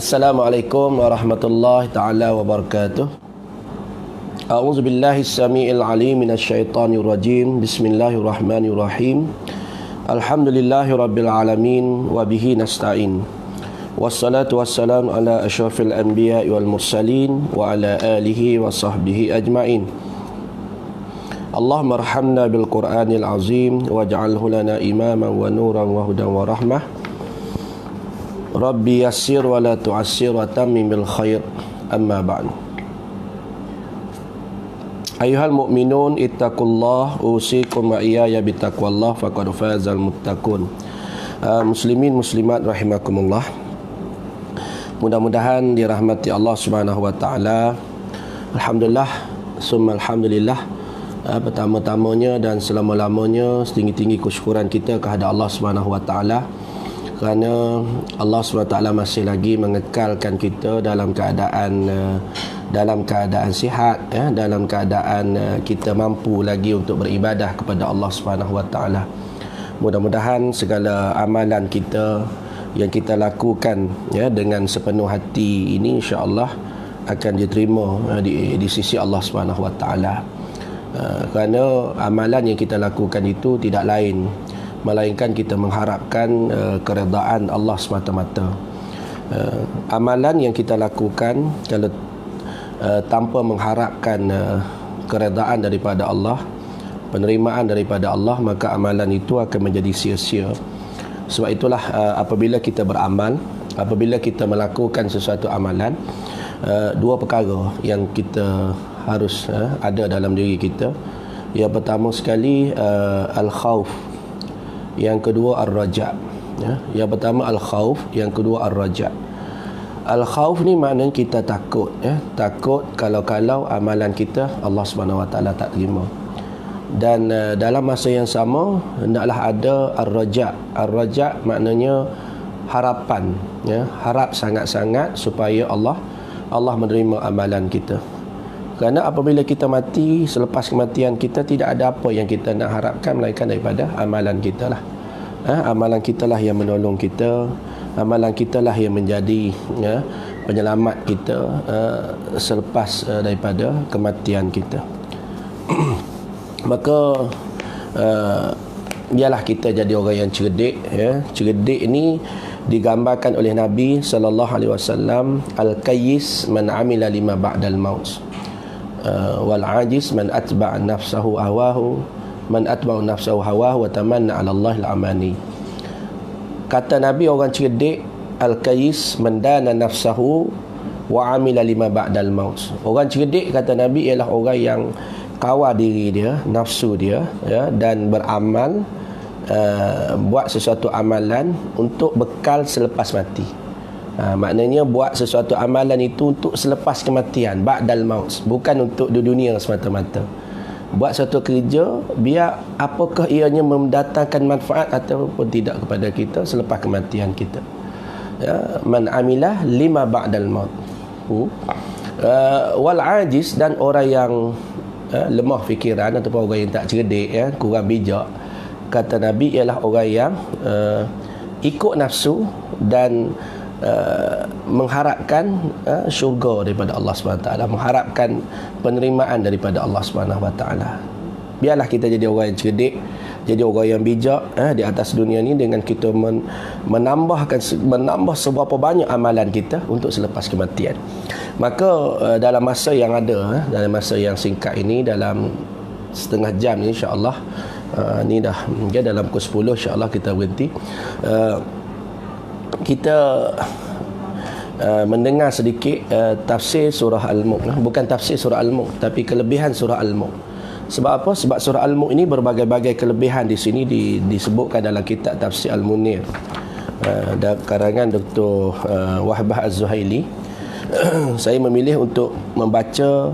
Assalamualaikum warahmatullahi taala wabarakatuh. A'udzu billahi samiil alim minasyaitonir rajim. Bismillahirrahmanirrahim. Alhamdulillahi rabbil alamin wa bihi nasta'in. Wassalatu wassalamu ala asyrafil anbiya'i wal mursalin wa ala alihi wa sahbihi ajma'in. Allahumma arhamna bil Qur'anil azim waj'alhu lana imaman wa nuran wa hudan wa rahmah. Rabbi yassir wa la tu'assir wa tammim bil khair. Amma ba'd. Ayuhal mu'minun ittaqullah usikum wa iyaya bitaqwallah faqad fazal muttaqun. Muslimin muslimat rahimakumullah. Mudah-mudahan dirahmati Allah Subhanahu wa taala. Alhamdulillah summa alhamdulillah. Pertama-tamanya dan selama-lamanya setinggi-tinggi kesyukuran kita kepada Allah Subhanahu wa taala, kerana Allah SWT masih lagi mengekalkan kita dalam keadaan sihat, dalam keadaan kita mampu lagi untuk beribadah kepada Allah SWT. Mudah-mudahan segala amalan kita yang kita lakukan dengan sepenuh hati ini insya-Allah akan diterima di sisi Allah SWT. Kerana amalan yang kita lakukan itu tidak lain melainkan kita mengharapkan keredaan Allah semata-mata. Amalan yang kita lakukan kalau tanpa mengharapkan keredaan daripada Allah, penerimaan daripada Allah, maka amalan itu akan menjadi sia-sia. Sebab itulah apabila kita beramal, apabila kita melakukan sesuatu amalan, dua perkara yang kita harus ada dalam diri kita. Yang pertama sekali al-khauf, yang kedua ar-raja. Yang pertama al-khauf, yang kedua ar-raja. Al-khauf ni maknanya kita takut, takut kalau amalan kita Allah Subhanahu wa taala tak terima. Dan dalam masa yang sama hendaklah ada ar-raja. Ar-raja maknanya harapan, harap sangat-sangat supaya Allah menerima amalan kita. Kerana apabila kita mati, selepas kematian kita tidak ada apa yang kita nak harapkan melainkan daripada amalan kita lah. Amalan kita lah yang menolong kita, amalan kita lah yang menjadi penyelamat kita selepas daripada kematian kita. Maka biarlah kita jadi orang yang cerdik. Cerdik ini digambarkan oleh Nabi SAW, al-qayyis man amila lima ba'dal maut, wal ajiz man atba'a nafsahu hawahu, man atba'u nafsahu hawahu wa tamanna 'ala Allahil amani. Kata Nabi, orang cerdik al-qayyis mendana nafsahu wa amila lima ba'dal maut. Orang cerdik kata Nabi ialah orang yang kawal diri dia, nafsu dia, dan beramal, buat sesuatu amalan untuk bekal selepas mati. Maknanya buat sesuatu amalan itu untuk selepas kematian, ba'dal maut, bukan untuk di dunia semata-mata. Buat suatu kerja biar apakah ianya mendatangkan manfaat ataupun tidak kepada kita selepas kematian kita. Man amilah lima ba'dal maut. Wal ajiz, dan orang yang lemah fikiran ataupun orang yang tak cerdik, kurang bijak, kata Nabi ialah orang yang ikut nafsu dan mengharapkan syurga daripada Allah SWT, mengharapkan penerimaan daripada Allah SWT. Biarlah kita jadi orang yang cerdik, jadi orang yang bijak di atas dunia ini dengan kita menambah seberapa banyak amalan kita untuk selepas kematian. Maka dalam masa yang ada, dalam masa yang singkat ini, dalam setengah jam ni insya-Allah, ni dah dalam pukul 10 insya-Allah kita berhenti. Kita mendengar sedikit tafsir surah Al-Mulk. Bukan tafsir surah Al-Mulk, tapi kelebihan surah Al-Mulk. Sebab apa? Sebab surah Al-Mulk ini berbagai-bagai kelebihan di sini disebutkan dalam kitab tafsir Al-Munir, karangan Dr. Wahbah Az-Zuhaili. Saya memilih untuk membaca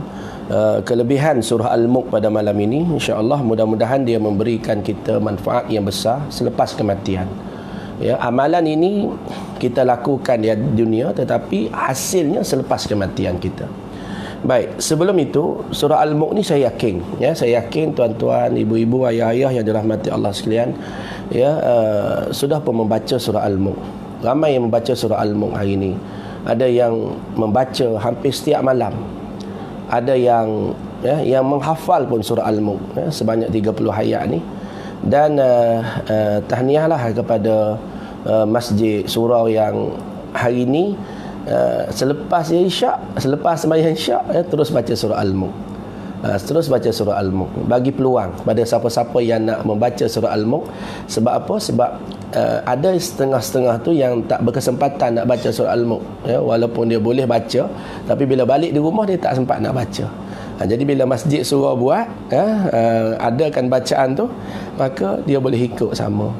kelebihan surah Al-Mulk pada malam ini. InsyaAllah mudah-mudahan dia memberikan kita manfaat yang besar selepas kematian. Amalan ini kita lakukan di dunia, tetapi hasilnya selepas kematian kita. Baik, sebelum itu surah Al-Mulk ni saya yakin tuan-tuan, ibu-ibu, ayah-ayah yang dirahmati Allah sekalian, sudah pun membaca surah Al-Mulk. Ramai yang membaca surah Al-Mulk hari ini. ada yang membaca hampir setiap malam, ada yang yang menghafal pun surah Al-Mulk sebanyak 30 ayat ni. Dan tahniahlah kepada masjid surau yang hari ni selepas isyak, selepas sembahyang isyak terus baca surah Al-Mulk. Terus baca surah Al-Mulk, bagi peluang pada siapa-siapa yang nak membaca surah Al-Mulk. Sebab apa? Sebab ada setengah-setengah tu yang tak berkesempatan nak baca surah Al-Mulk, walaupun dia boleh baca, tapi bila balik di rumah dia tak sempat nak baca. Jadi bila masjid surau buat adakan bacaan tu, maka dia boleh ikut sama,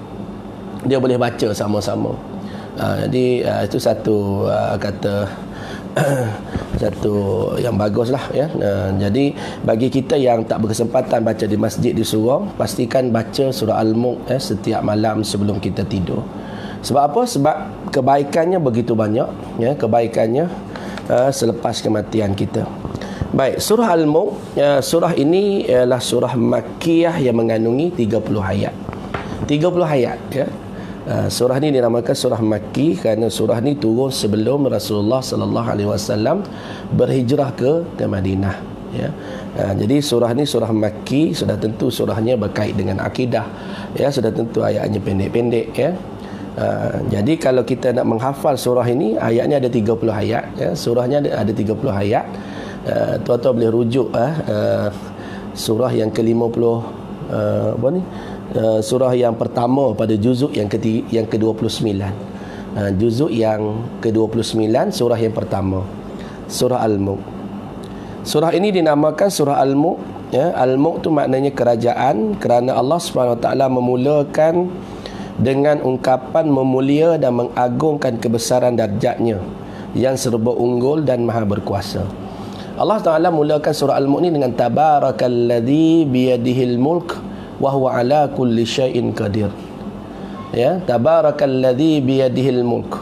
dia boleh baca sama-sama. Jadi itu satu kata satu yang baguslah jadi bagi kita yang tak berkesempatan baca di masjid di surau, pastikan baca surah Al-Mulk setiap malam sebelum kita tidur. Sebab apa? Sebab kebaikannya begitu banyak, kebaikannya selepas kematian kita. Baik, surah Al-Mulk, surah ini ialah surah Makkiyah yang mengandungi 30 ayat. 30 ayat surah ni dinamakan surah Makki kerana surah ni turun sebelum Rasulullah sallallahu alaihi wasallam berhijrah ke Madinah, jadi surah ni surah Makki, sudah tentu surahnya berkait dengan akidah, sudah tentu ayatnya pendek-pendek, jadi kalau kita nak menghafal surah ini, ayatnya ada 30 ayat, surahnya ada 30 ayat. Tuan-tuan boleh rujuk surah yang ke-50 surah yang pertama pada juzuk yang ke-29. Juzuk yang ke-29, surah yang pertama, surah Al-Mulk. Surah ini dinamakan surah Al-Mulk. Al-Mulk tu maknanya kerajaan, kerana Allah SWT memulakan dengan ungkapan memulia dan mengagungkan kebesaran darjatnya yang serba unggul dan maha berkuasa. Allah Ta'ala mulakan surah Al-Mulk ni dengan tabarakalladzi biyadihil mulk wa huwa ala kulli syai'in qadir. Tabarakalladzi biyadihil mulk.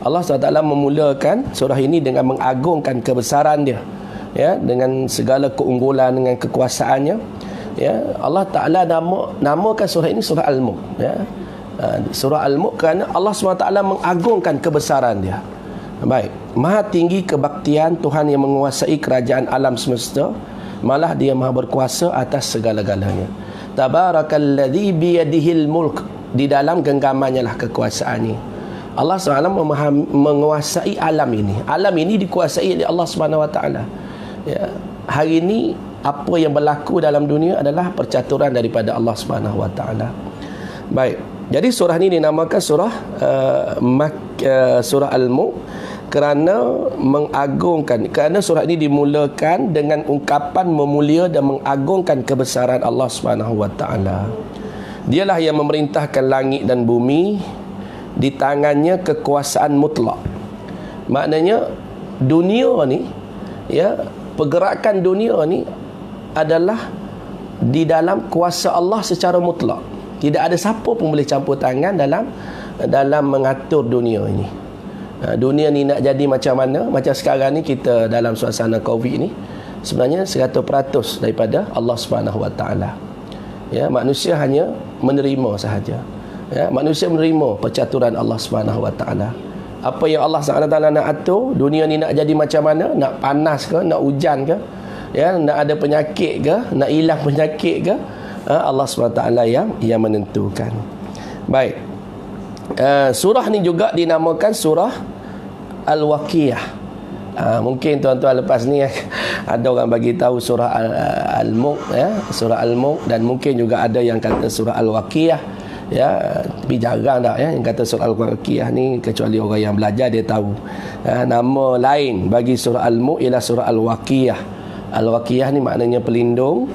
Allah SWT memulakan surah ini dengan mengagungkan kebesaran dia, dengan segala keunggulan, dengan kekuasaannya. Allah Ta'ala namakan surah ini surah Al-Mulk, surah Al-Mulk kerana Allah SWT mengagungkan kebesaran dia. Baik, maha tinggi kebaktian Tuhan yang menguasai kerajaan alam semesta, malah dia maha berkuasa atas segala-galanya. Tabarakalladzi biyadihil mulk, di dalam genggamannya lah kekuasaan ini. Allah SWT menguasai alam ini. Alam ini dikuasai oleh Allah SWT. Hari ini apa yang berlaku dalam dunia adalah percaturan daripada Allah SWT. Baik, jadi surah ini dinamakan surah surah Al-Mulk kerana mengagungkan, kerana surah ini dimulakan dengan ungkapan memulia dan mengagungkan kebesaran Allah SWT. Dialah yang memerintahkan langit dan bumi, di tangannya kekuasaan mutlak. Maknanya dunia ni, pergerakan dunia ni adalah di dalam kuasa Allah secara mutlak. Tidak ada siapa pun boleh campur tangan dalam mengatur dunia ini. Dunia ni nak jadi macam mana? Macam sekarang ni kita dalam suasana Covid ni, sebenarnya 100% daripada Allah SWT. Manusia hanya menerima sahaja. Manusia menerima percaturan Allah SWT. Apa yang Allah SWT nak atur, dunia ni nak jadi macam mana? Nak panas ke? Nak hujan ke? Nak ada penyakit ke? Nak hilang penyakit ke? Allah SWT yang menentukan. Baik, surah ni juga dinamakan surah Al-Waqiyah. Mungkin tuan-tuan lepas ni ada orang bagi tahu surah Al-Mulk, surah Al-Mulk, dan mungkin juga ada yang kata surah Al-Waqiyah, tapi jarang dah yang kata surah Al-Waqiyah ni, kecuali orang yang belajar dia tahu. Nama lain bagi surah Al-Mulk ialah surah Al-Waqiyah. Al-Waqiyah ni maknanya pelindung.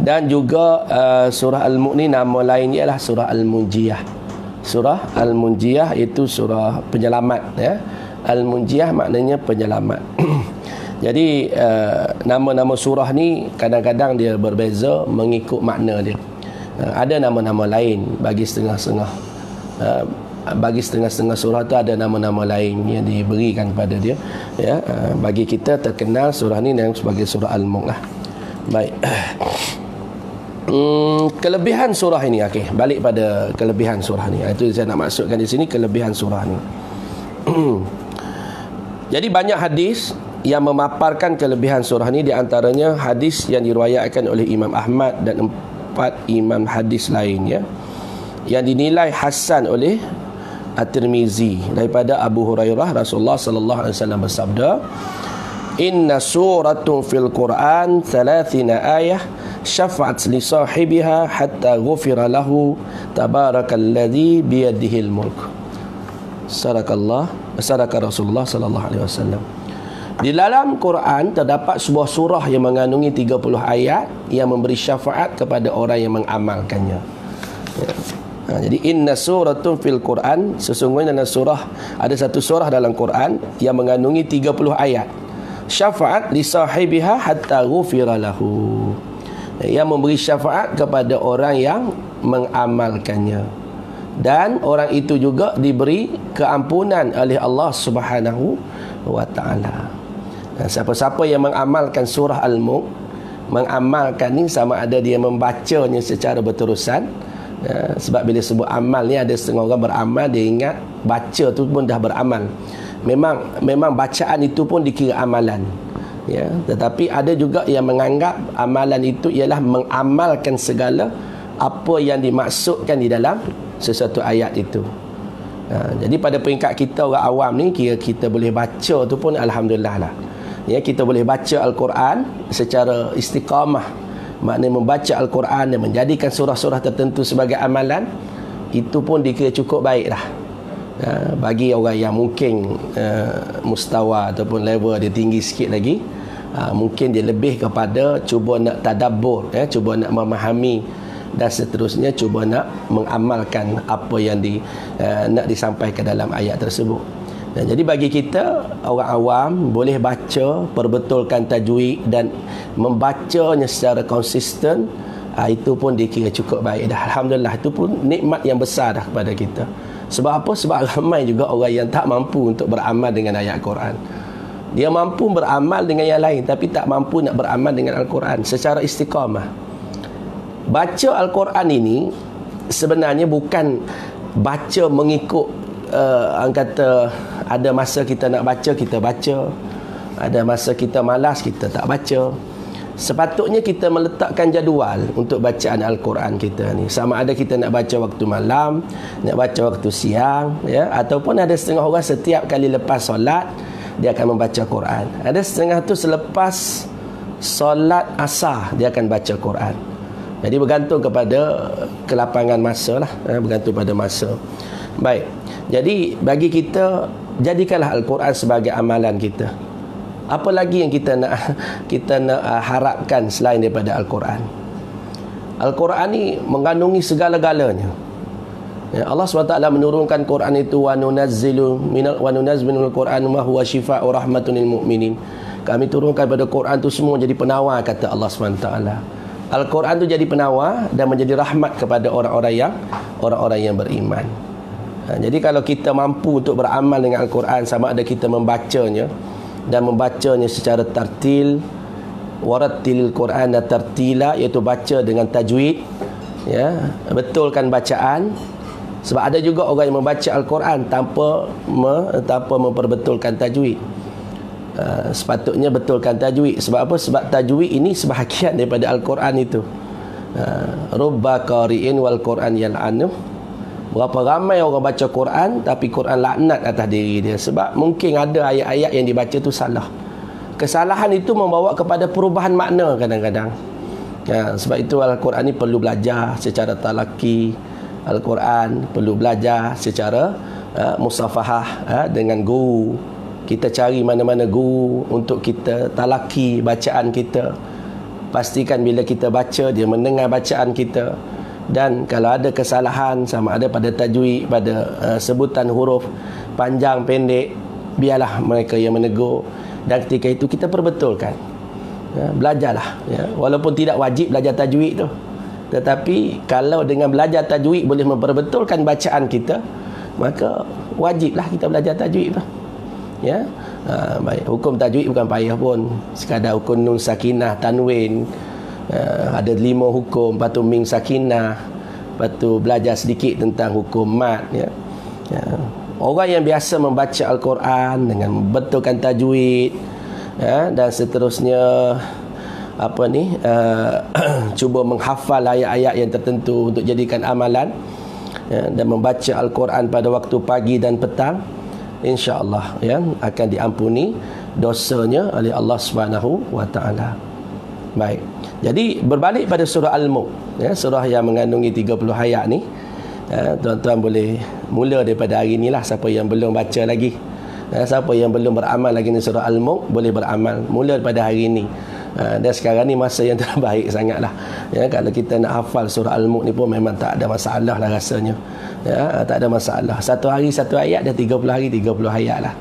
Dan juga surah Al-Mulk ni nama lain ialah surah Al-Munjiyah. Surah Al-Munjiyah itu surah penyelamat, Al-Munjiyah maknanya penyelamat. Jadi nama-nama surah ni kadang-kadang dia berbeza mengikut makna dia. Ada nama-nama lain bagi setengah-setengah. Bagi setengah-setengah surah tu ada nama-nama lain yang diberikan kepada dia. Bagi kita terkenal surah ni yang sebagai surah Al-Mulk lah. Baik. Kelebihan surah ini, balik pada kelebihan surah ni. Itu saya nak maksudkan di sini, kelebihan surah ni. Jadi banyak hadis yang memaparkan kelebihan surah ini, di antaranya hadis yang diriwayatkan oleh Imam Ahmad dan 4 imam hadis lainnya yang dinilai hasan oleh At-Tirmizi daripada Abu Hurairah. Rasulullah sallallahu alaihi wasallam bersabda, "Inna suratun fil Quran 30 ayah syafa'at li sahibiha hatta ghufira lahu tabarakalladzi biyadihil mulk." Sadaka Rasulullah sallallahu alaihi wasallam. Di dalam Quran terdapat sebuah surah yang mengandungi 30 ayat yang memberi syafaat kepada orang yang mengamalkannya. Ya. Jadi inna suratun fil Quran, sesungguhnya dalam surah, ada satu surah dalam Quran yang mengandungi 30 ayat. Syafaat li sahibiha hatta ghufira lahu. Yang memberi syafaat kepada orang yang mengamalkannya. Dan orang itu juga diberi keampunan oleh Allah Subhanahu wa taala. Siapa-siapa yang mengamalkan surah Al-Mulk, mengamalkan ni sama ada dia membacanya secara berterusan. Sebab bila sebut amal ni, ada setengah orang beramal, dia ingat baca tu pun dah beramal. Memang bacaan itu pun dikira amalan. Ya, tetapi ada juga yang menganggap amalan itu ialah mengamalkan segala apa yang dimaksudkan di dalam sesuatu ayat itu. Jadi pada peringkat kita orang awam ni, kira kita boleh baca tu pun alhamdulillah lah. Ya, kita boleh baca Al-Quran secara istiqamah. Maknanya membaca Al-Quran dan menjadikan surah-surah tertentu sebagai amalan, itu pun dikira cukup baik dah. Bagi orang yang mungkin mustawa ataupun level dia tinggi sikit lagi, mungkin dia lebih kepada cuba nak tadabbur, cuba nak memahami dan seterusnya, cuba nak mengamalkan apa yang nak disampaikan dalam ayat tersebut. Jadi bagi kita orang awam boleh baca, perbetulkan tajwid dan membacanya secara konsisten, itu pun dikira cukup baik dah. Alhamdulillah, itu pun nikmat yang besar dah kepada kita. Sebab apa? Sebab ramai juga orang yang tak mampu untuk beramal dengan ayat Quran. Dia mampu beramal dengan yang lain, tapi tak mampu nak beramal dengan Al-Quran secara istiqamah. Baca Al-Quran ini sebenarnya bukan baca mengikut orang kata ada masa kita nak baca, kita baca. Ada masa kita malas, kita tak baca. Sepatutnya kita meletakkan jadual untuk bacaan Al-Quran kita ni. Sama ada kita nak baca waktu malam, nak baca waktu siang, ya, ataupun ada setengah orang setiap kali lepas solat dia akan membaca Quran. Ada setengah tu selepas solat asar dia akan baca Quran. Jadi bergantung kepada kelapangan masa lah, bergantung pada masa. Baik. Jadi bagi kita, jadikanlah Al-Quran sebagai amalan kita. Apa lagi yang kita nak harapkan selain daripada Al-Quran? Al-Quran ni mengandungi segala-galanya. Ya, Allah SWT menurunkan Quran itu, wa nunazzilu minal Quran ma huwa shifaa'u rahmatun lil mu'minin. Kami turunkan pada Quran itu semua jadi penawar, kata Allah SWT. Al-Quran itu jadi penawar dan menjadi rahmat kepada orang-orang yang beriman. Jadi kalau kita mampu untuk beramal dengan Al-Quran, sama ada kita membacanya dan membacanya secara tartil, warattilil Quran dan tartila, iaitu baca dengan tajwid, ya, betulkan bacaan. Sebab ada juga orang yang membaca Al-Quran tanpa memperbetulkan tajwid. Sepatutnya betulkan tajwid. Sebab apa? Sebab tajwid ini sebahagian daripada Al-Quran itu. Rubba qari'in wal Quran yal'anuh. Berapa ramai orang baca Quran tapi Quran laknat atas diri dia, sebab mungkin ada ayat-ayat yang dibaca tu salah. Kesalahan itu membawa kepada perubahan makna kadang-kadang. Sebab itu Al-Quran ni perlu belajar secara talaki. Al-Quran perlu belajar secara musafahah dengan guru. Kita cari mana-mana guru untuk kita talaki bacaan kita. Pastikan bila kita baca, dia mendengar bacaan kita. Dan kalau ada kesalahan, sama ada pada tajwid, pada sebutan huruf panjang pendek, biarlah mereka yang menegur, dan ketika itu kita perbetulkan. Belajarlah, ya. Walaupun tidak wajib belajar tajwid tu, tetapi kalau dengan belajar tajwid boleh memperbetulkan bacaan kita, maka wajiblah kita belajar tajwid tu, ya. Baik, hukum tajwid bukan payah pun, sekadar hukum nun sakinah tanwin. Ada 5 hukum, lepas tu mim sakinah, lepas tu belajar sedikit tentang hukum mat, ya. Orang yang biasa membaca Al-Quran dengan membetulkan tajwid, dan seterusnya cuba menghafal ayat-ayat yang tertentu untuk jadikan amalan, dan membaca Al-Quran pada waktu pagi dan petang, insya-Allah akan diampuni dosanya oleh Allah Subhanahu wa taala. Baik. Jadi berbalik pada surah Al-Mulk, surah yang mengandungi 30 ayat ni, tuan-tuan boleh mula daripada hari inilah. Siapa yang belum baca lagi, siapa yang belum beramal lagi ni surah Al-Mulk, boleh beramal mula daripada hari ini. Dan sekarang ni masa yang terbaik sangatlah. Kalau kita nak hafal surah Al-Mulk ni pun memang tak ada masalah lah rasanya. Tak ada masalah. Satu hari satu ayat, dah 30 hari 30 ayat lah.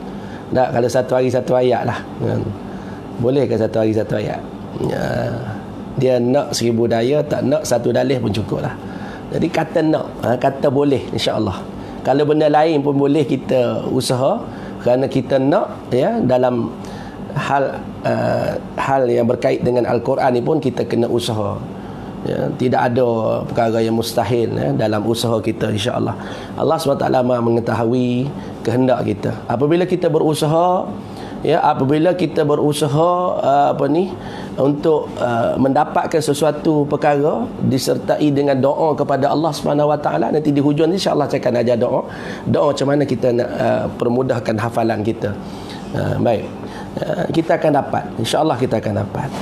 Tak, kalau satu hari satu ayat lah. Boleh ke satu hari satu ayat? Dia nak 1000 daya, tak nak satu dalih pun cukup lah. Jadi kata nak, kata boleh, insya-Allah. Kalau benda lain pun boleh kita usaha, kerana kita nak dalam hal yang berkait dengan Al-Quran ni pun kita kena usaha. Tidak ada perkara yang mustahil dalam usaha kita, insya-Allah. Allah SWT Maha mengetahui kehendak kita. Apabila kita berusaha, apabila kita berusaha untuk mendapatkan sesuatu perkara disertai dengan doa kepada Allah Subhanahu Wa Taala, nanti di hujung insya-Allah saya akan ajar doa macam mana kita nak permudahkan hafalan kita. Baik, kita akan dapat, insya-Allah kita akan dapat.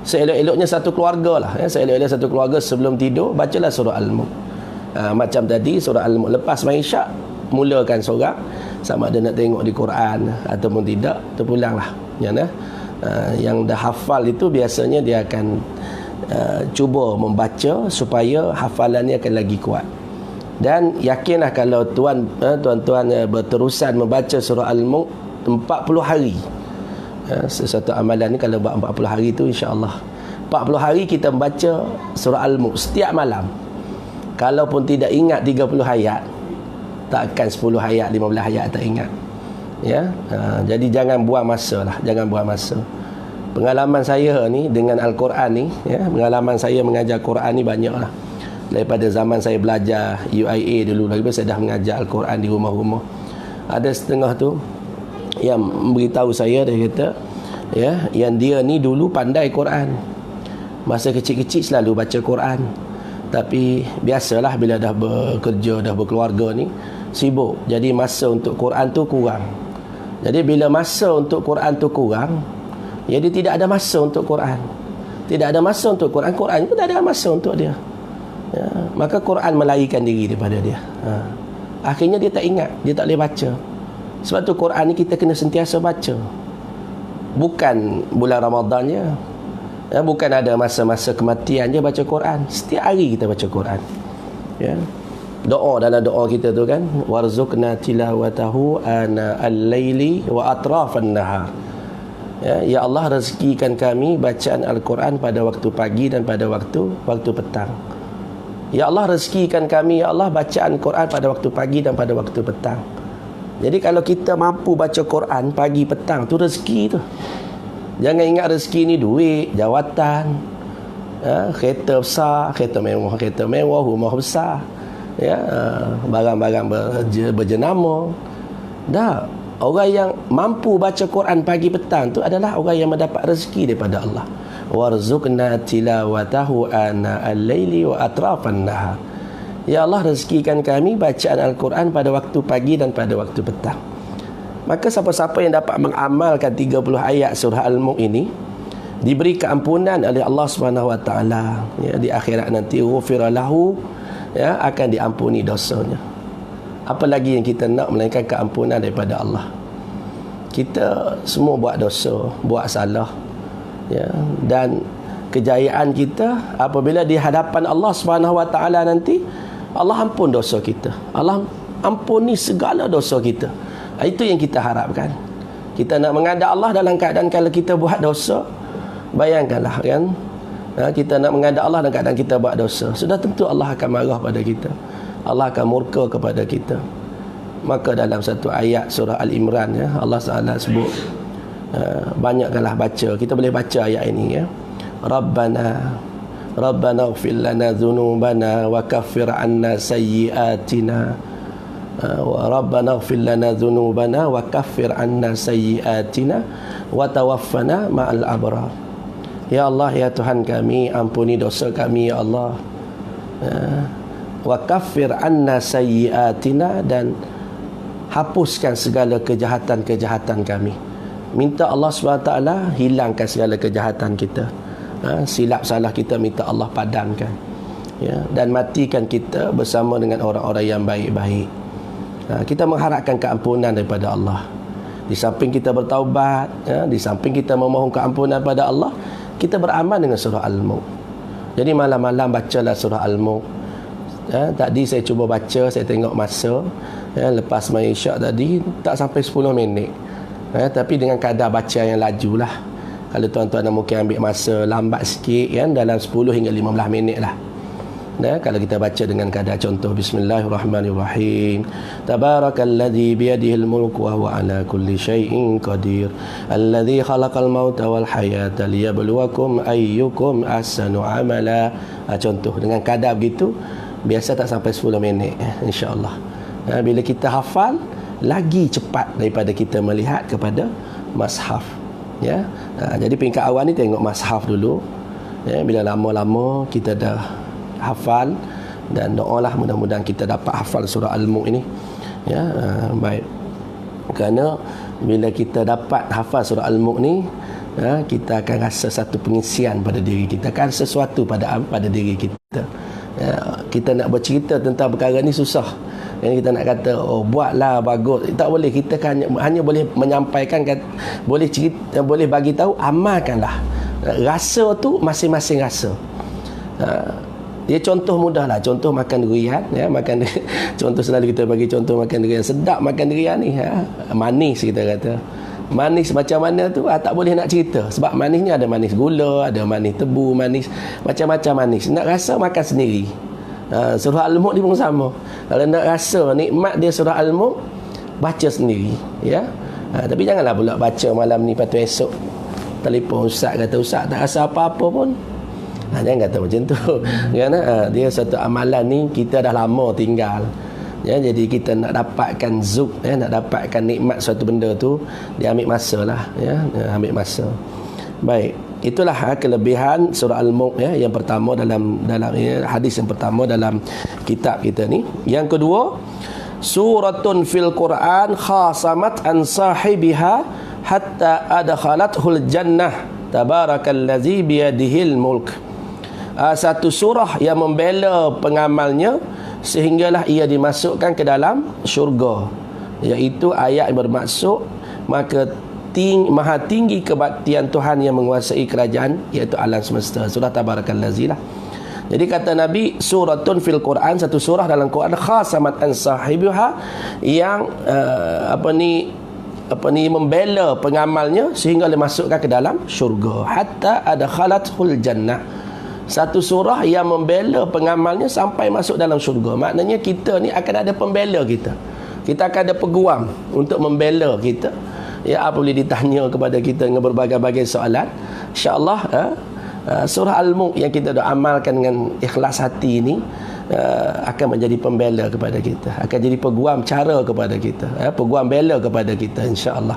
Seelok-eloknya satu keluarga lah, seelok-eloknya satu keluarga sebelum tidur bacalah surah Al-Mulk. Macam tadi surah Al-Mulk, lepas main isyak mulakan sorak, sama ada nak tengok di Quran ataupun tidak, terpulanglah. Yang dah hafal itu biasanya dia akan cuba membaca supaya hafalannya akan lagi kuat. Dan yakinlah kalau tuan-tuan berterusan membaca surah Al-Mulk 40 hari, sesuatu amalan ni kalau buat 40 hari tu, insya-Allah 40 hari kita membaca surah Al-Mulk setiap malam. Kalaupun tidak ingat 30 ayat, takkan 10 ayat 15 ayat tak ingat. Jadi jangan buang masa lah, jangan buang masa. Pengalaman saya ni dengan Al-Quran ni, pengalaman saya mengajar Quran ni banyak lah. Daripada zaman saya belajar UIA dulu lagi, saya dah mengajar Al-Quran di rumah-rumah. Ada setengah tu yang beritahu saya, dia kata yang dia ni dulu pandai Quran, masa kecil-kecil selalu baca Quran, tapi biasalah bila dah bekerja, dah berkeluarga ni sibuk, jadi masa untuk Quran tu kurang. Jadi bila masa untuk Quran tu kurang, jadi tidak ada masa untuk Quran. Tidak ada masa untuk Quran, Quran pun tak ada masa untuk dia. Maka Quran melarikan diri daripada dia. Akhirnya dia tak ingat, dia tak boleh baca. Sebab tu Quran ni kita kena sentiasa baca. Bukan bulan Ramadan je, bukan ada masa-masa kematian je baca Quran. Setiap hari kita baca Quran. Doa dalam doa kita tu kan, warzuqna tilawatahu ana al-laili wa atrafan nahar. Ya Allah, rezekikan kami bacaan Al-Quran pada waktu pagi dan pada waktu petang. Ya Allah, rezekikan kami ya Allah bacaan Quran pada waktu pagi dan pada waktu petang. Jadi kalau kita mampu baca Quran pagi petang, tu rezeki tu. Jangan ingat rezeki ni duit, jawatan, kereta besar, kereta mewah, rumah besar, barang-barang berjenama. Dah, orang yang mampu baca Quran pagi petang tu adalah orang yang mendapat rezeki daripada Allah. Warzuqna tilawatahu ana al-laili wa atrafan nahar. Ya Allah, rezekikan kami bacaan Al-Quran pada waktu pagi dan pada waktu petang. Maka siapa-siapa yang dapat mengamalkan 30 ayat surah Al-Mulk ini, diberi keampunan oleh Allah Subhanahu Wa Taala. Di akhirat nanti ghufira lahu, akan diampuni dosanya. Apa lagi yang kita nak melainkan keampunan daripada Allah? Kita semua buat dosa, buat salah, dan kejayaan kita apabila di hadapan Allah Subhanahu Wa Taala nanti, Allah ampun dosa kita, Allah ampuni segala dosa kita. Itu yang kita harapkan. Kita nak menghadap Allah dalam keadaan kalau kita buat dosa, bayangkanlah kan, kita nak menghadap Allah dalam keadaan kita buat dosa, sudah tentu Allah akan marah pada kita, Allah akan murka kepada kita. Maka dalam satu ayat surah Al-Imran, Allah Taala sebut, banyakkanlah baca. Kita boleh baca ayat ini, Rabbana ighfir lana dhunubana wa kaffir 'anna sayyi'atina wa rabbana ighfir lana dhunubana wa kaffir anna sayyi'atina wa tawaffana ma'al abrar. Ya Allah, ya Tuhan kami, ampuni dosa kami ya Allah, wa kaffir anna sayyi'atina, dan hapuskan segala kejahatan-kejahatan kami. Minta Allah SWT hilangkan segala kejahatan kita, silap salah kita minta Allah padamkan, ya, dan matikan kita bersama dengan orang-orang yang baik-baik. Kita mengharapkan keampunan daripada Allah. Di samping kita bertaubat, ya, di samping kita memohon keampunan pada Allah, kita beramal dengan surah Al-Mulk. Jadi malam-malam bacalah surah Al-Mulk. Tadi saya cuba baca, saya tengok masa, lepas main isyak tadi tak sampai 10 minit. Tapi dengan kadar baca yang laju lah. Kalau tuan-tuan mungkin ambil masa lambat sikit, dalam 10 hingga 15 minit lah. Kalau kita baca dengan kadar contoh, Bismillahirrahmanirrahim. Tabarakalladzi biyadihil mulku wa huwa ala kulli syai'in qadir. Alladzi khalaqal mauta wal hayata liyabluwakum ayyukum ahsanu amala. Contoh dengan kadar begitu, biasa tak sampai 10 minit, insya-Allah. Bila kita hafal, lagi cepat daripada kita melihat kepada mushaf, ya. Jadi peringkat awal ni tengok mushaf dulu, ya. Bila lama-lama kita dah hafal, dan doalah mudah-mudahan kita dapat hafal surah Al-Mulk ini, ya. Baik, kerana bila kita dapat hafal surah Al-Mulk ni, kita akan rasa satu pengisian pada diri kita, akan sesuatu pada diri kita. Kita nak bercerita tentang perkara ni susah. Yang kita nak kata, oh buatlah bagus, tak boleh. Kita kan hanya boleh menyampaikan, boleh cerita, boleh bagi tahu, amalkanlah. Rasa tu masing-masing rasa. Dia contoh mudah lah, contoh makan durian, ya, makan contoh selalu kita bagi contoh makan durian. Sedap makan durian ni, manis kita kata. Manis macam mana tu tak boleh nak cerita, sebab manis ni ada manis gula, ada manis tebu, manis macam-macam manis. Nak rasa makan sendiri. Surah Al-Mulk ni pun sama. Kalau nak rasa nikmat dia surah Al-Mulk, baca sendiri, ya. Tapi janganlah pula baca malam ni, lepas tu esok telefon ustaz, kata ustaz tak rasa apa-apa pun. Jangan kata macam tu. Kerana dia satu amalan ni kita dah lama tinggal, ya. Jadi kita nak dapatkan zuk, ya, nak dapatkan nikmat suatu benda tu, dia ambil masa lah, ya, ambil masa. Baik, itulah kelebihan surah Al-Mulk, ya, yang pertama dalam ya, hadis yang pertama dalam kitab kita ni. Yang kedua, suratun fil Quran khasamat an sahibiha hatta adkhalathul jannah tabarakallazi biyadihil mulk. Satu surah yang membela pengamalnya sehinggalah ia dimasukkan ke dalam syurga, iaitu ayat yang bermaksud maha tinggi kebaktian Tuhan yang menguasai kerajaan, iaitu alam semesta. Surah Tabarakalladzi lah. Jadi kata Nabi, suratun fil Quran, satu surah dalam Quran, khasamat an sahibiha, yang membela pengamalnya sehingga dimasukkan ke dalam syurga, hatta adkhalathul jannah. Satu surah yang membela pengamalnya sampai masuk dalam syurga. Maknanya kita ni akan ada pembela kita. Kita akan ada peguam untuk membela kita, ya, apabila ditanya kepada kita dengan berbagai-bagai soalan. InsyaAllah surah Al-Mulk yang kita dah amalkan dengan ikhlas hati ini akan menjadi pembela kepada kita, akan jadi peguam cara kepada kita, peguam bela kepada kita, insyaAllah.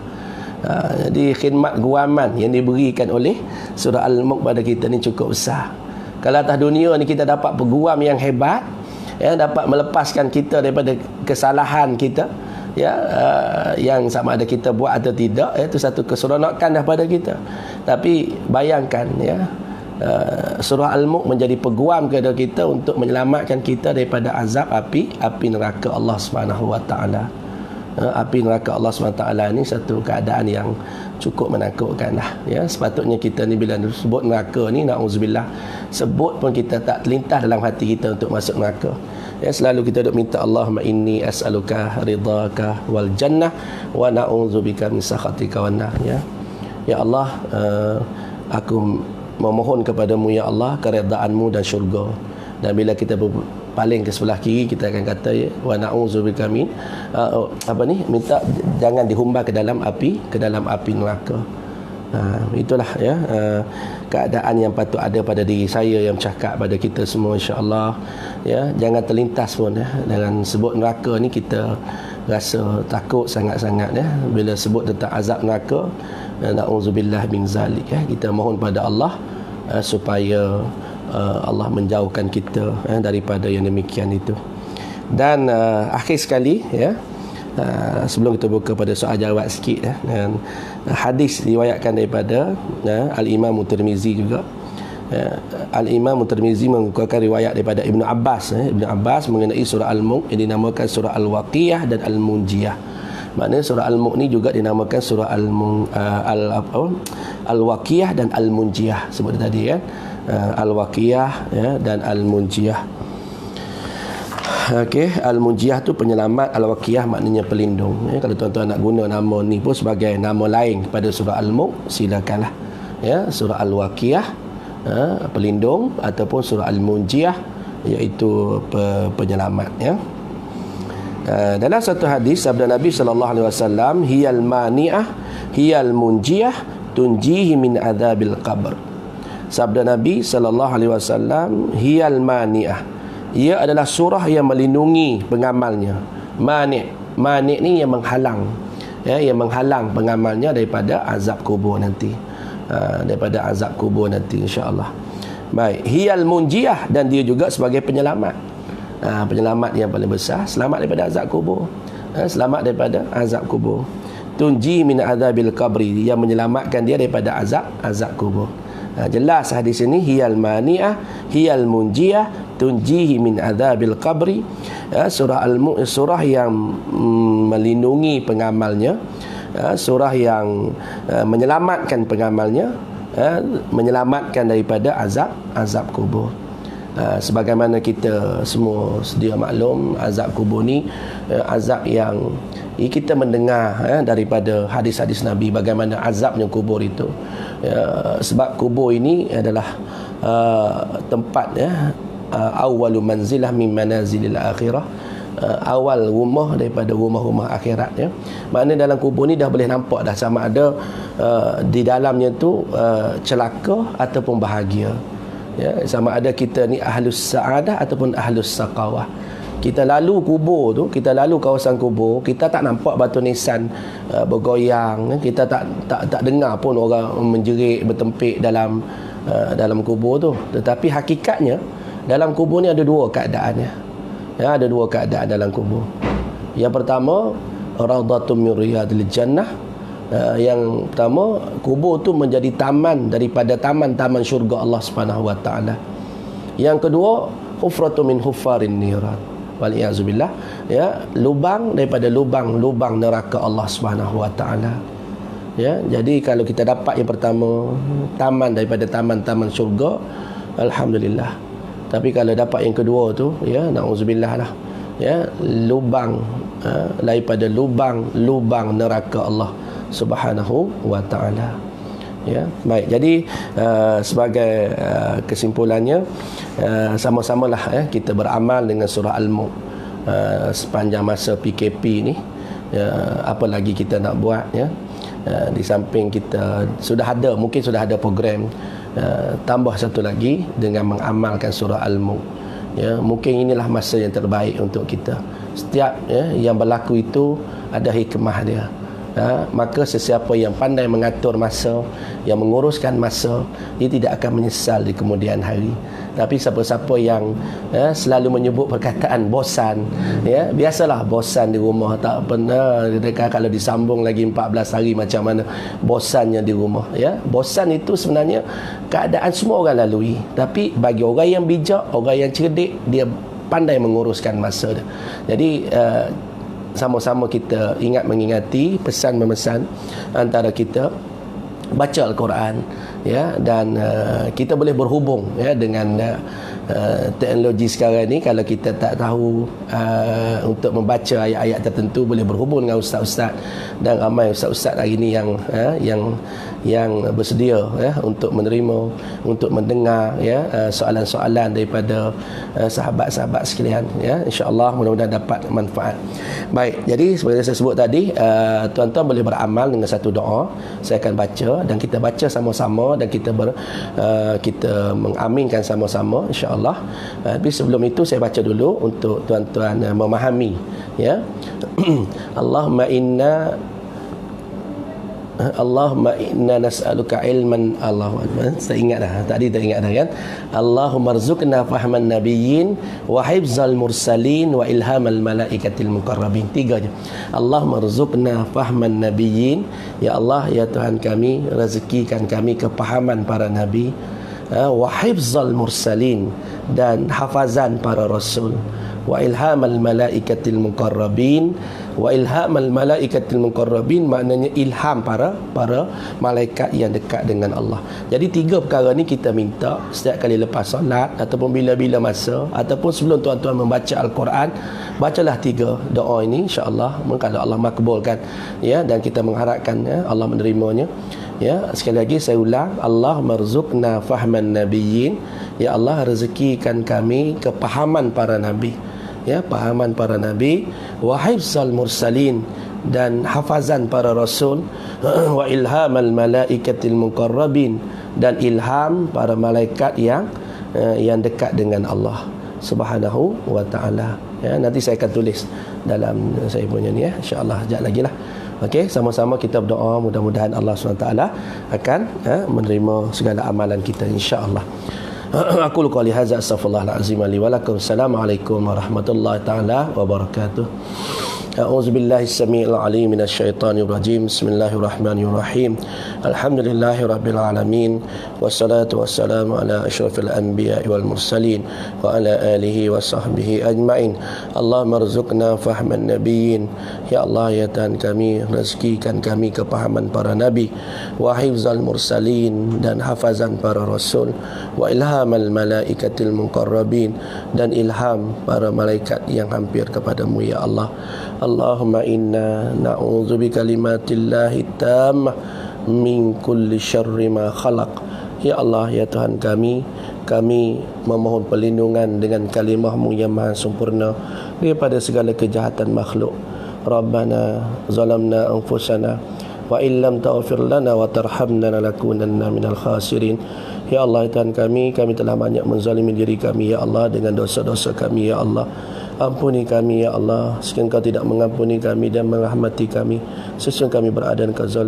Jadi khidmat guaman yang diberikan oleh surah Al-Mulk pada kita ni cukup besar. Kalau atas dunia ni kita dapat peguam yang hebat, ya, dapat melepaskan kita daripada kesalahan kita, ya, yang sama ada kita buat atau tidak, itu satu keseronokan daripada kita. Tapi bayangkan, ya, surah Al-Mulk menjadi peguam kepada kita untuk menyelamatkan kita daripada azab api neraka Allah Subhanahu Wa Taala. Api neraka Allah SWT ni satu keadaan yang cukup menakutkan lah, ya. Sepatutnya kita ni bila sebut neraka ni, na'udzubillah, sebut pun kita tak terlintas dalam hati kita untuk masuk neraka, ya. Selalu kita duk minta, Allahumma inni as'aluka ridhaka wal jannah wa na'udzubika min sakhatika wan nar, ya. Ya Allah, aku memohon kepadamu ya Allah keredaanmu dan syurga. Dan bila kita paling ke sebelah kiri, kita akan kata, ya, wa na'udzubika min minta jangan dihumbar ke dalam api neraka. Itulah ya keadaan yang patut ada pada diri saya, yang cakap pada kita semua, insya-Allah ya. Jangan terlintas pun ya, dengan sebut neraka ni kita rasa takut sangat-sangat ya. Bila sebut tentang azab neraka, na'udzubillah min zalik ya. Kita mohon pada Allah supaya Allah menjauhkan kita daripada yang demikian itu. Dan akhir sekali ya, sebelum kita buka pada soal jawab sikit ya, dan hadis diriwayatkan daripada Al-Imam Tirmizi juga. Al-Imam Tirmizi mengeluarkan riwayat daripada Ibnu Abbas. Ibnu Abbas mengenai surah Al-Mulk yang dinamakan surah Al-Waqiyah dan Al-Munjiyah. Maknanya surah Al-Mulk ni juga dinamakan surah Al-Waqiyah dan Al-Munjiyah, sebut tadi kan. Al-Waqiyah ya, dan Al-Munjiyah. Okey, Al-Munjiyah tu penyelamat, Al-Waqiyah maknanya pelindung. Kalau tuan-tuan nak guna nama ni pun sebagai nama lain kepada surah Al-Mulk, silakanlah. Ya, surah Al-Waqiyah pelindung, ataupun surah Al-Munjiyah iaitu penyelamat ya. Dalam satu hadis sabda Nabi sallallahu alaihi wasallam, hiyal mani'ah hiyal munjiyah tunjihi min adzabil qabr. Sabda Nabi sallallahu alaihi wasallam, hiyal mani'ah, ia adalah surah yang melindungi pengamalnya. Mani' ni yang menghalang ya, yang menghalang pengamalnya daripada azab kubur nanti, daripada azab kubur nanti, insya-Allah. Baik, hiyal munjiyah, dan dia juga sebagai penyelamat. Penyelamat yang paling besar, selamat daripada azab kubur. Selamat daripada azab kubur. Tunji min adzabil qabri, yang menyelamatkan dia daripada azab kubur. Jelas hadis ini, hiyal mani'ah hiyal munjiyah tunjihi min adzabil qabri. Surah Al-Mulk surah yang melindungi pengamalnya, surah yang menyelamatkan pengamalnya, menyelamatkan daripada azab kubur. Sebagaimana kita semua sedia maklum, azab kubur ni azab yang kita mendengar daripada hadis-hadis Nabi, bagaimana azabnya kubur itu. Sebab kubur ini adalah tempat awwalu manzilah min manazilil akhirah, awal rumah daripada rumah-rumah akhirat ya. Maknanya dalam kubur ni dah boleh nampak dah sama ada di dalamnya tu celaka ataupun bahagia ya. Sama ada kita ni ahlus sa'adah ataupun ahlus saqawah. Kita lalu kubur tu, kita lalu kawasan kubur, kita tak nampak batu nisan bergoyang, kita tak dengar pun orang menjerit bertempik dalam kubur tu. Tetapi hakikatnya dalam kubur ni ada dua keadaannya ya, ada dua keadaan dalam kubur. Yang pertama, raudhatun min riyadil jannah. Yang pertama, kubur tu menjadi taman daripada taman-taman syurga Allah Subhanahu wa taala. Yang kedua, hufratun min huffarin niran, waliyazubillah ya, lubang daripada lubang-lubang neraka Allah Subhanahu wa taala ya. Jadi kalau kita dapat yang pertama, taman daripada taman-taman syurga, alhamdulillah. Tapi kalau dapat yang kedua tu ya, na'udzubillah lah ya, lubang daripada lubang neraka Allah Subhanahu wa taala ya. Baik, jadi sebagai kesimpulannya, sama-samalah ya, kita beramal dengan surah Al-Mulk sepanjang masa PKP ni ya. Apa lagi kita nak buat ya, di samping kita mungkin sudah ada program, tambah satu lagi dengan mengamalkan surah Al-Mulk ya. Mungkin inilah masa yang terbaik untuk kita. Setiap ya, yang berlaku itu ada hikmah dia. Maka sesiapa yang pandai mengatur masa, yang menguruskan masa, dia tidak akan menyesal di kemudian hari. Tapi siapa-siapa yang selalu menyebut perkataan bosan ya, biasalah bosan di rumah, tak pernah kalau disambung lagi 14 hari macam mana bosannya di rumah ya. Bosan itu sebenarnya keadaan semua orang lalui, tapi bagi orang yang bijak, orang yang cerdik, dia pandai menguruskan masa dia. Jadi sama-sama kita mengingati pesan memesan antara kita baca Al-Quran ya, dan kita boleh berhubung ya dengan teknologi sekarang ni, kalau kita tak tahu untuk membaca ayat-ayat tertentu, boleh berhubung dengan ustaz-ustaz, dan ramai ustaz-ustaz hari ni yang bersedia untuk menerima, untuk mendengar soalan-soalan daripada sahabat-sahabat sekalian. InsyaAllah mudah-mudahan dapat manfaat. Baik, jadi seperti saya sebut tadi, tuan-tuan boleh beramal dengan satu doa. Saya akan baca dan kita baca sama-sama, dan kita mengaminkan sama-sama insya-Allah. Tapi sebelum itu saya baca dulu untuk tuan-tuan memahami, ya. Allahumma inna nas'aluka ilman. Allahu akbar. Saya ingat dah. Tadi tak ingat dah kan. Allahumma rzuqna fahman nabiyyin wa hifzal mursalin wa ilhamal malaikatil muqarrabin. 3 je. Allahumma rzuqna fahman nabiyyin. Ya Allah, ya Tuhan kami, rezekikan kami kepahaman para nabi, wa hifzal mursalin, dan hafazan para rasul, wa ilhamal malaikatil muqarrabin. Wa ilhamal malaikatil muqarrabin maknanya ilham para malaikat yang dekat dengan Allah. Jadi 3 perkara ni kita minta setiap kali lepas solat, ataupun bila-bila masa, ataupun sebelum tuan-tuan membaca Al-Quran, bacalah 3 doa ini, insya-Allah. Kalau Allah makbulkan, ya, dan kita mengharapkan Allah menerimanya. Ya, sekali lagi saya ulang, Allah marzuqna fahman nabiyyin. Ya Allah, rezekikan kami kepahaman para nabi, ya, pahaman para nabi, wa hifzal mursalin, dan hafazan para rasul, wa ilhamal malaikatil muqarrabin, dan ilham para malaikat yang dekat dengan Allah Subhanahu wa taala. Ya, nanti saya akan tulis dalam saya punya ni, insya-Allah sekejap lagi lah. Okey, sama-sama kita berdoa, mudah-mudahan Allah SWT akan menerima segala amalan kita, insya-Allah. Aku qali hadza, astaghfirullahalazim li wa lakum. Assalamualaikum warahmatullahi taala wabarakatuh. A'udzu billahi samii'il 'aliim minasy syaithaanir rajiim. Bismillahirrahmanirrahim. Alhamdulillahirabbil alamin, wassalatu wassalamu ala asyrafil anbiya'i wal mursalin wa ala alihi wa sahbihi ajmain. Allahumma rzuqna fahman nabiyyin. Ya Allah, ya Tuhan kami, rezekikan kami kepahaman para nabi, wa hifzal mursalin, dan hafazan para rasul, wa ilhamal malaikatil muqarrabin, dan ilham para malaikat yang hampir kepadamu, ya Allah. Allahumma inna na'udzu bikalimatillahi tammah min kulli syarri ma khalaq. Ya Allah, ya Tuhan kami memohon perlindungan dengan kalimah-Mu yang maha sempurna daripada segala kejahatan makhluk. Rabbana zalamna anfusana wa illam taghfir lana wa tarhamna lanakunanna minal khasirin. Ya Allah, ya Tuhan kami telah banyak menzalimi diri kami, ya Allah, dengan dosa-dosa kami, ya Allah. Ampuni kami, ya Allah. Sekiranya Kau tidak mengampuni kami dan merahmati kami, sesungguhnya kami berada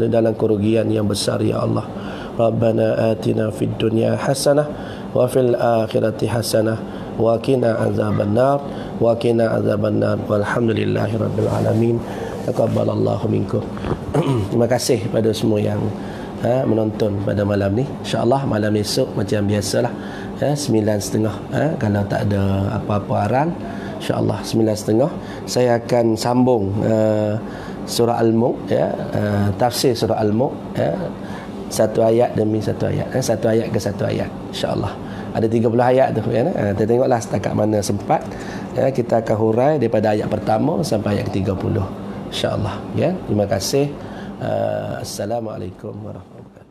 dalam kerugian yang besar, ya Allah. Rabbana atina fid dunya hasanah wa fil akhirati hasanah wa qina azabannar wa qina azabannar. Walhamdulillahirabbil alamin. Taqabbalallahu minkum. Terima kasih pada semua yang menonton pada malam ni. InsyaAllah malam esok macam biasalah, 9.30, kalau tak ada apa-apa aran, InsyaAllah 9.30 saya akan sambung surah Al-Mulk, tafsir surah Al-Mulk, satu ayat demi satu ayat, satu ayat ke satu ayat, InsyaAllah. Ada 30 ayat tu, kita tengoklah setakat mana sempat, kita akan hurai daripada ayat pertama sampai ayat ke-30, InsyaAllah. Terima kasih. Assalamualaikum warahmatullahi wabarakatuh.